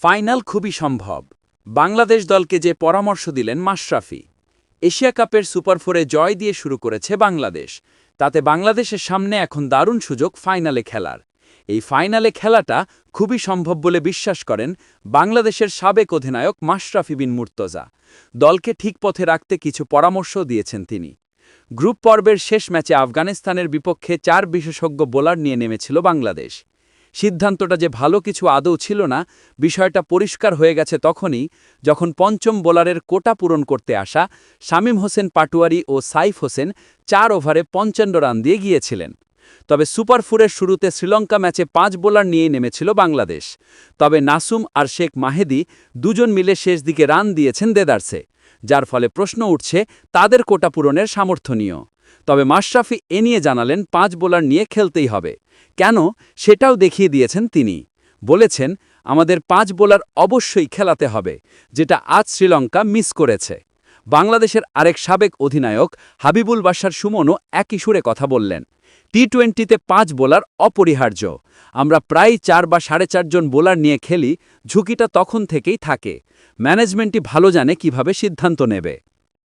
Final খুবই সম্ভব। বাংলাদেশ দলকে যে পরামর্শ দিলেন মাশরাফি। এশিয়া কাপের সুপার ফোরে জয় দিয়ে শুরু করেছে বাংলাদেশ। তাতে বাংলাদেশের সামনে এখন দারুণ সুযোগ ফাইনালে খেলার। এই ফাইনালে খেলাটা খুবই সম্ভব বলে বিশ্বাস করেন বাংলাদেশের সাবেক অধিনায়ক মাশরাফি বিন মুর্তজা। দলকে ঠিক পথে রাখতে কিছু পরামর্শও দিয়েছেন তিনি। গ্রুপ পর্বের শেষ ম্যাচে আফগানিস্তানের বিপক্ষে 4 বিশেষজ্ঞ বোলার নিয়ে নেমেছিল বাংলাদেশ। সিদ্ধান্তটা যে ভালো কিছু আদৌ ছিল না, বিষয়টা পরিষ্কার হয়ে গেছে তখনই যখন পঞ্চম বোলারের কোটা পূরণ করতে আসা শামীম হোসেন পাটোয়ারি ও সাইফ হোসেন 4 ওভারে 55 রান দিয়ে গিয়েছিলেন। তবে সুপার ফোরের শুরুতে শ্রীলঙ্কা ম্যাচে 5 বোলার নিয়ে নেমেছিল বাংলাদেশ। তবে নাসুম আর শেখ মাহেদি দুজন মিলে শেষ দিকে রান দিয়েছেন দেদারসে, যার ফলে প্রশ্ন উঠছে তাদের কোটা পূরণের সামর্থনীয়। তবে মাশরাফি এ নিয়ে জানালেন 5 বোলার নিয়ে খেলতেই হবে। কেন, সেটাও দেখিয়ে দিয়েছেন তিনি। বলেছেন, আমাদের 5 বোলার অবশ্যই খেলাতে হবে, যেটা আজ শ্রীলঙ্কা মিস করেছে। বাংলাদেশের আরেক সাবেক অধিনায়ক হাবিবুল বাশার সুমনও একই সুরে কথা বললেন, টি-20তে 5 বোলার অপরিহার্য। আমরা প্রায় 4 বা 4.5 জন বোলার নিয়ে খেলি, ঝুঁকিটা তখন থেকেই থাকে। ম্যানেজমেন্টই ভালো জানে কিভাবে সিদ্ধান্ত নেবে।